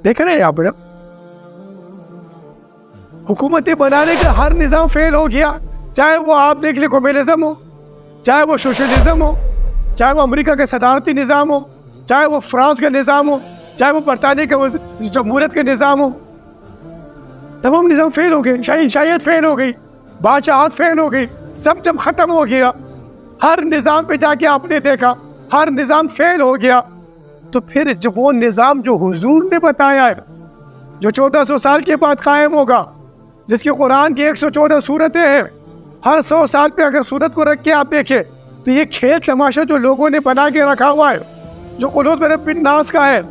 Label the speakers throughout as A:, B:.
A: देख रहे हैं आप ना, हुकूमतें बनाने का हर निज़ाम फेल हो गया। चाहे वो आप देख ले कम्युनिज्म हो, चाहे वो सोशलिज्म हो, चाहे वो अमेरिका का सदारती निज़ाम हो, चाहे वो फ्रांस का निज़ाम हो, चाहे वो बरतानिया का जमहूरियत का निज़ाम हो, तमाम निज़ाम फेल हो गए। शहनशाहियत फेल हो गई, बादशाहत फेल हो गई, सब जब ख़त्म हो गया, हर निज़ाम पे जाके आपने देखा हर निज़ाम फेल हो गया, तो फिर जब वो निज़ाम जो हुजूर ने बताया है, जो 1400 साल के बाद कायम होगा, जिसके कुरान की 114 सूरतें हैं, हर 100 साल पे अगर सूरत को रख के आप देखें तो ये खेल तमाशा जो लोगों ने बना के रखा हुआ है, जो कुलूब में बिन नास का है,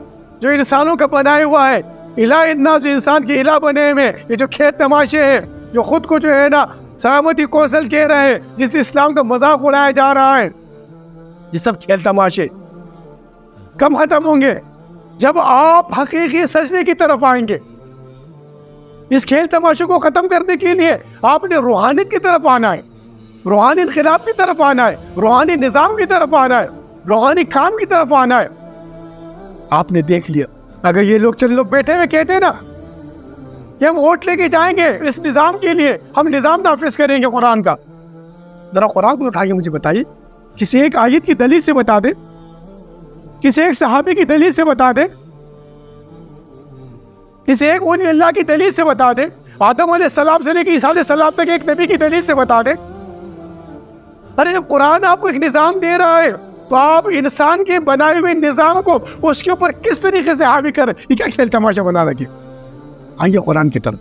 A: जो इंसानों का बनाया हुआ है, इला इन्ना जो इंसान के इला बने हुए, ये जो खेल तमाशे हैं, जो खुद को जो है ना सलामती कौशल कह रहे हैं, जिस इस्लाम का मजाक उड़ाया जा रहा है, ये सब खेल तमाशे कब खत्म होंगे? जब आप हकीकी सजदे की तरफ आएंगे। इस खेल तमाशे को खत्म करने के लिए आपने रूहानियत की तरफ आना है, रूहानी इनक़िलाब की तरफ आना है, रूहानी निज़ाम की तरफ आना है, रूहानी काम की तरफ आना है। आपने देख लिया, अगर ये लोग चंद लोग बैठे हुए कहते हैं ना कि हम वोट लेके जाएंगे इस निज़ाम के लिए, हम निज़ाम नाफिज करेंगे कुरान का, जरा कुरान को उठा के मुझे बताइए, किसी एक आयत की दलील से बता दे, किसी एक सहाबी की दलील से बता दे, किसी एक वली अल्लाह की दलील से बता दे, आदम अलैहिस्सलाम से लेकर ईसा अलैहिस्सलाम तक एक नबी की दलील से बता दे। अरे जब कुरान आपको एक निज़ाम दे रहा है तो आप इंसान के बनाए हुए निज़ाम को उसके ऊपर किस तरीके से हावी करें? ये क्या खेल तमाशा बना रखिए? आइए कुरान की तरफ।